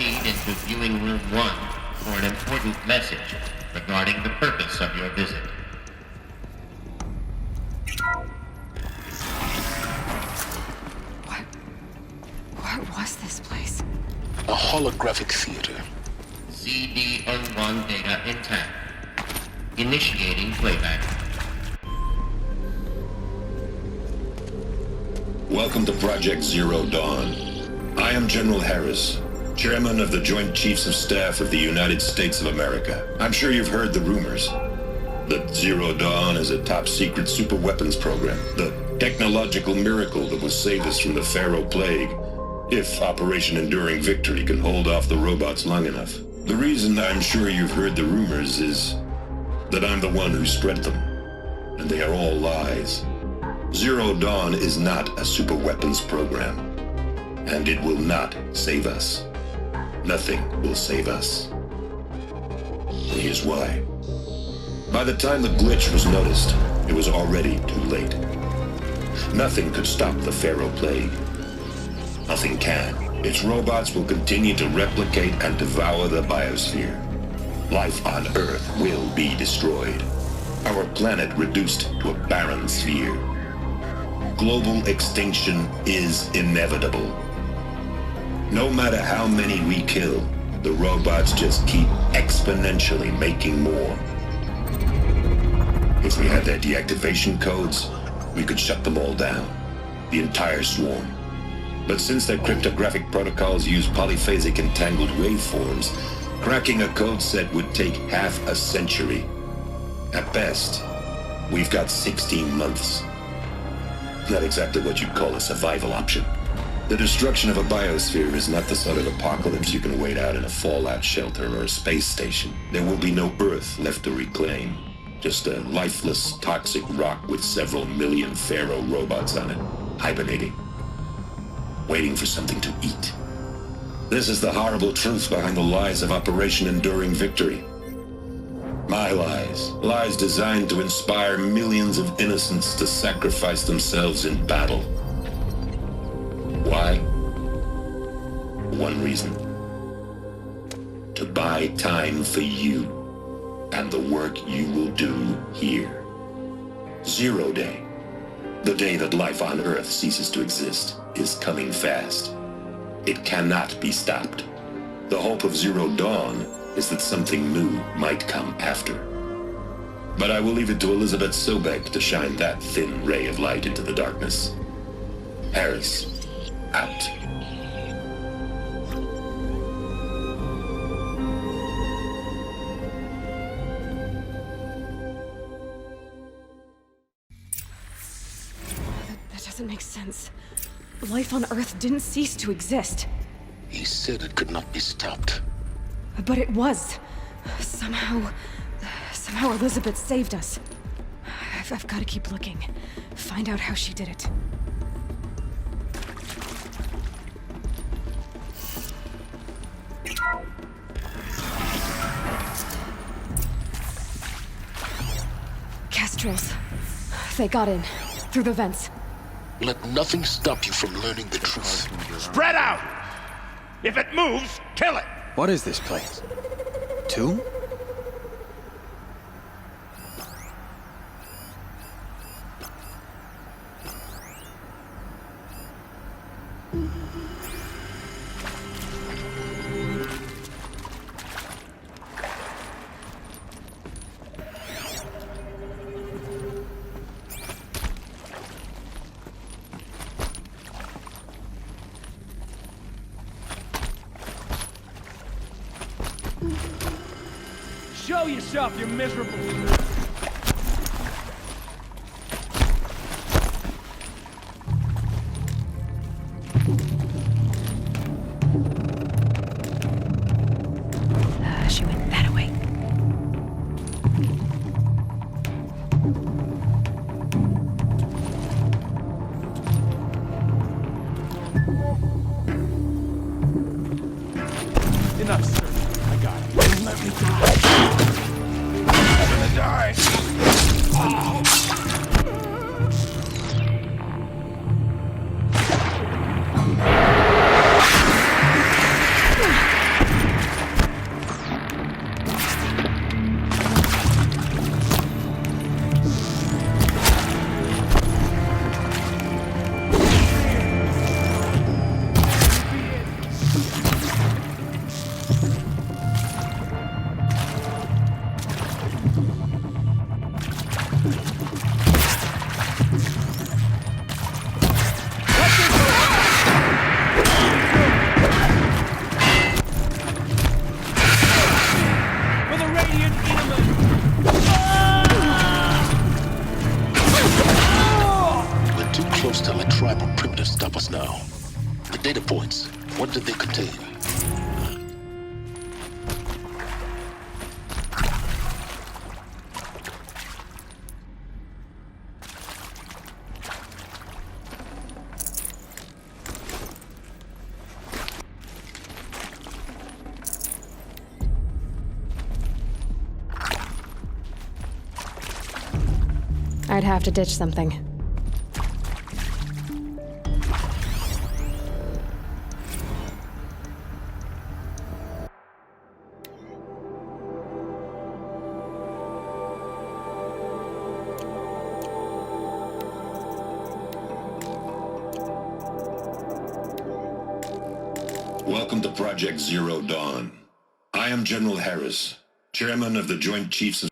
proceed into viewing room 1 for an important message regarding the purpose of your visit. What was this place? A holographic theater. CD01 data intact. Initiating playback. Welcome to Project Zero Dawn. I am General Harris, Chairman of the Joint Chiefs of Staff of the United States of America. I'm sure you've heard the rumors that Zero Dawn is a top-secret super-weapons program, the technological miracle that will save us from the Pharaoh Plague, if Operation Enduring Victory can hold off the robots long enough. The reason I'm sure you've heard the rumors is that I'm the one who spread them, and they are all lies. Zero Dawn is not a super-weapons program, and it will not save us. Nothing will save us. Here's why. By the time the glitch was noticed, it was already too late. Nothing could stop the Pharaoh Plague. Nothing can. Its robots will continue to replicate and devour the biosphere. Life on Earth will be destroyed. Our planet reduced to a barren sphere. Global extinction is inevitable. No matter how many we kill, the robots just keep exponentially making more. If we had their deactivation codes, we could shut them all down. The entire swarm. But since their cryptographic protocols use polyphasic entangled waveforms, cracking a code set would take half a century. At best, we've got 16 months. Not exactly what you'd call a survival option. The destruction of a biosphere is not the sort of apocalypse you can wait out in a fallout shelter or a space station. There will be no Earth left to reclaim. Just a lifeless, toxic rock with several million Pharaoh robots on it, hibernating. Waiting for something to eat. This is the horrible truth behind the lies of Operation Enduring Victory. My lies. Lies designed to inspire millions of innocents to sacrifice themselves in battle. Why? One reason. To buy time for you and the work you will do here. Zero Day. The day that life on Earth ceases to exist is coming fast. It cannot be stopped. The hope of Zero Dawn is that something new might come after. But I will leave it to Elizabeth Sobek to shine that thin ray of light into the darkness. Harris, out. That doesn't make sense. Life on Earth didn't cease to exist. He said it could not be stopped. But it was. Somehow Elizabeth saved us. I've got to keep looking. Find out how she did it. Kestrels. They got in. Through the vents. Let nothing stop you from learning the truth. Spread out! If it moves, kill it! What is this place? Tomb? Show yourself, you miserable... She went that way. Enough, sir. I got it. Let me die. I'm gonna die. data points. What did they contain? I'd have to ditch something. Welcome to Project Zero Dawn. I am General Harris, Chairman of the Joint Chiefs of...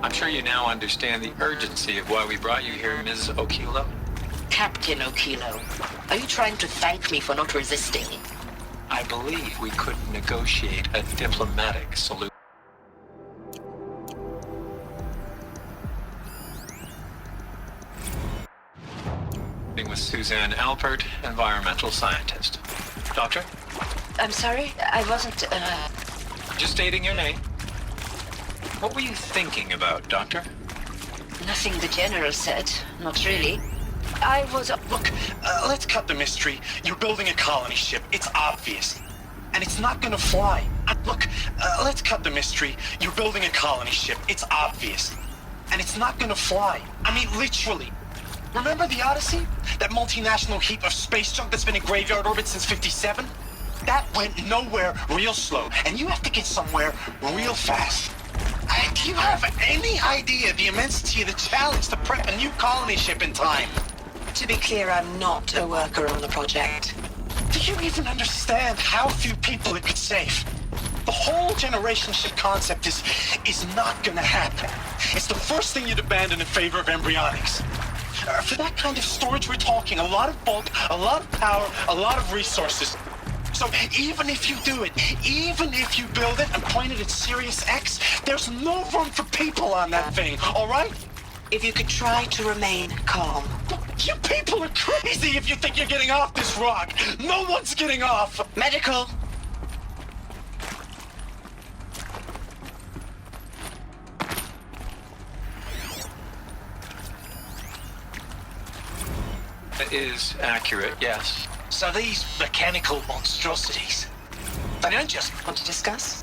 I'm sure you now understand the urgency of why we brought you here, Ms. Okilo. Captain Okilo, are you trying to thank me for not resisting? I believe we could negotiate a diplomatic solution. With Suzanne Alpert, environmental scientist. Doctor? I'm sorry, I wasn't, Just stating your name. What were you thinking about, Doctor? nothing the General said. Not really. I was... Look, let's cut the mystery. You're building a colony ship. It's obvious. And it's not gonna fly. Look, let's cut the mystery. You're building a colony ship. It's obvious. And it's not gonna fly. I mean, literally. Remember the Odyssey? That multinational heap of space junk that's been in graveyard orbit since '57? That went nowhere real slow. And you have to get somewhere real fast. Do you have any idea the immensity of the challenge to prep a new colony ship in time? To be clear, I'm not a worker on the project. Do you even understand how few people it could save? The whole generation ship concept is not gonna happen. It's the first thing you'd abandon in favor of embryonics. For that kind of storage we're talking, a lot of bulk, a lot of power, a lot of resources. So even if you do it, even if you build it and point it at Sirius X, there's no room for people on that thing, all right? If you could try to remain calm. You people are crazy if you think you're getting off this rock. No one's getting off. Medical! That is accurate, yes. So these mechanical monstrosities, they aren't just... Want to discuss?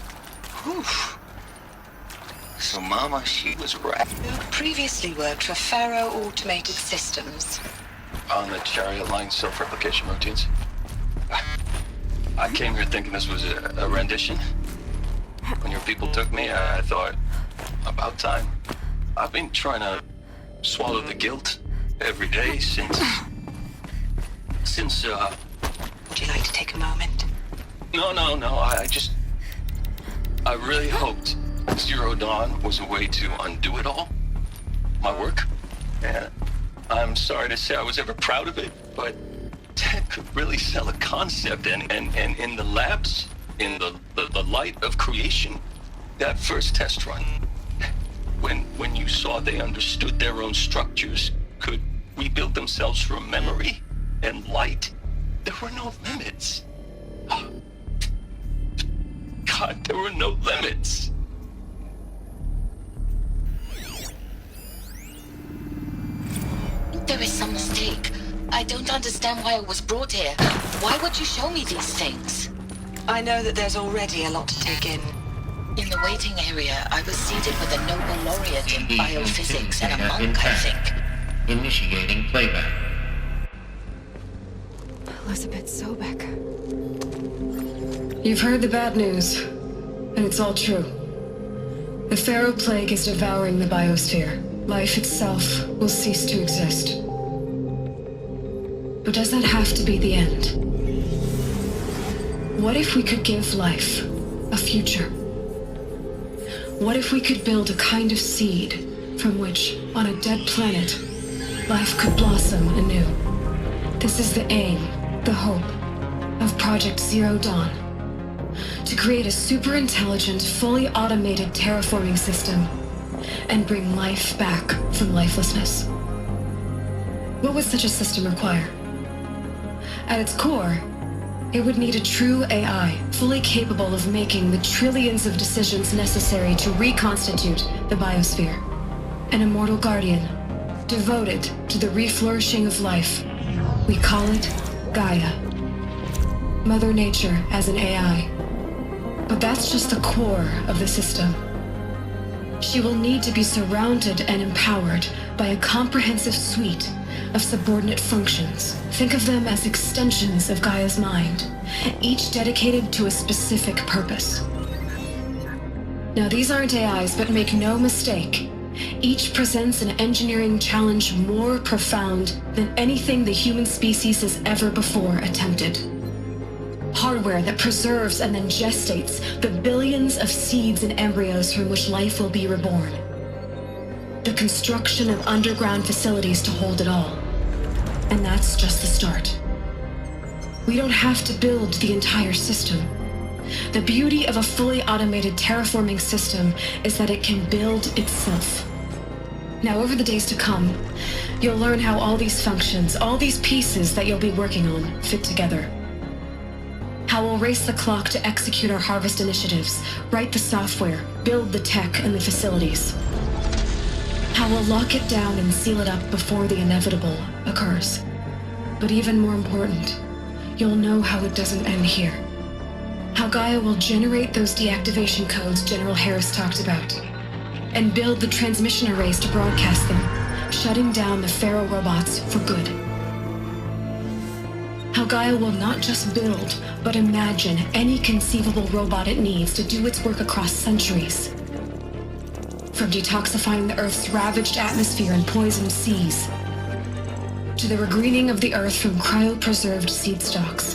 Whew. So Mama, she was right. You previously worked for Faro Automated Systems. On the Chariot Line self-replication routines. I came here thinking this was a rendition. When your people took me, I thought, about time. I've been trying to swallow the guilt every day since... Would you like to take a moment? No, I really hoped Zero Dawn was a way to undo it all. My work. And I'm sorry to say I was ever proud of it, but Ted could really sell a concept, and in the labs, in the light of creation, that first test run, when you saw they understood their own structures, could rebuild themselves from memory and light, there were no limits. God, there were no limits. There is some mistake. I don't understand why I was brought here. Why would you show me these things? I know that there's already a lot to take in. In the waiting area, I was seated with a Nobel laureate in CD biophysics and a data monk, I intact. think. Initiating playback. Elizabeth Sobek. You've heard the bad news, and it's all true. The Pharaoh Plague is devouring the biosphere. Life itself will cease to exist. But does that have to be the end? What if we could give life a future? What if we could build a kind of seed from which, on a dead planet, life could blossom anew? This is the aim, the hope, of Project Zero Dawn. To create a super-intelligent, fully automated terraforming system and bring life back from lifelessness. What would such a system require? At its core, it would need a true AI, fully capable of making the trillions of decisions necessary to reconstitute the biosphere. An immortal guardian, devoted to the reflourishing of life. We call it Gaia. Mother Nature as an AI. But that's just the core of the system. She will need to be surrounded and empowered by a comprehensive suite of subordinate functions. Think of them as extensions of Gaia's mind, each dedicated to a specific purpose. Now, these aren't AIs, but make no mistake, each presents an engineering challenge more profound than anything the human species has ever before attempted. Hardware that preserves and then gestates the billions of seeds and embryos from which life will be reborn. The construction of underground facilities to hold it all. And that's just the start. We don't have to build the entire system. The beauty of a fully automated terraforming system is that it can build itself. Now, over the days to come, you'll learn how all these functions, all these pieces that you'll be working on, fit together. How we'll race the clock to execute our harvest initiatives, write the software, build the tech and the facilities. How we'll lock it down and seal it up before the inevitable occurs. But even more important, you'll know how it doesn't end here. How Gaia will generate those deactivation codes General Harris talked about, and build the transmission arrays to broadcast them, shutting down the Pharaoh robots for good. How Gaia will not just build, but imagine any conceivable robot it needs to do its work across centuries. From detoxifying the Earth's ravaged atmosphere and poisoned seas, to the regreening of the Earth from cryopreserved seed stalks,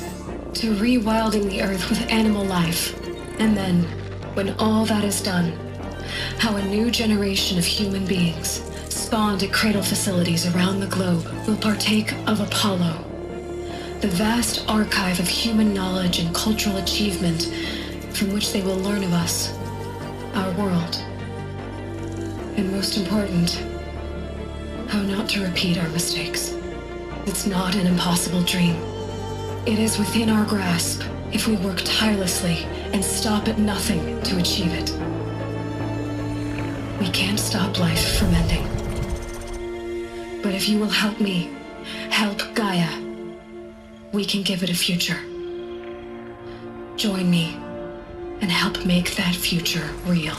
to rewilding the Earth with animal life. And then, when all that is done, how a new generation of human beings, spawned at cradle facilities around the globe, will partake of Apollo, the vast archive of human knowledge and cultural achievement from which they will learn of us, our world. And most important, how not to repeat our mistakes. It's not an impossible dream. It is within our grasp if we work tirelessly and stop at nothing to achieve it. We can't stop life from ending. But if you will help me, help Gaia, we can give it a future. Join me and help make that future real.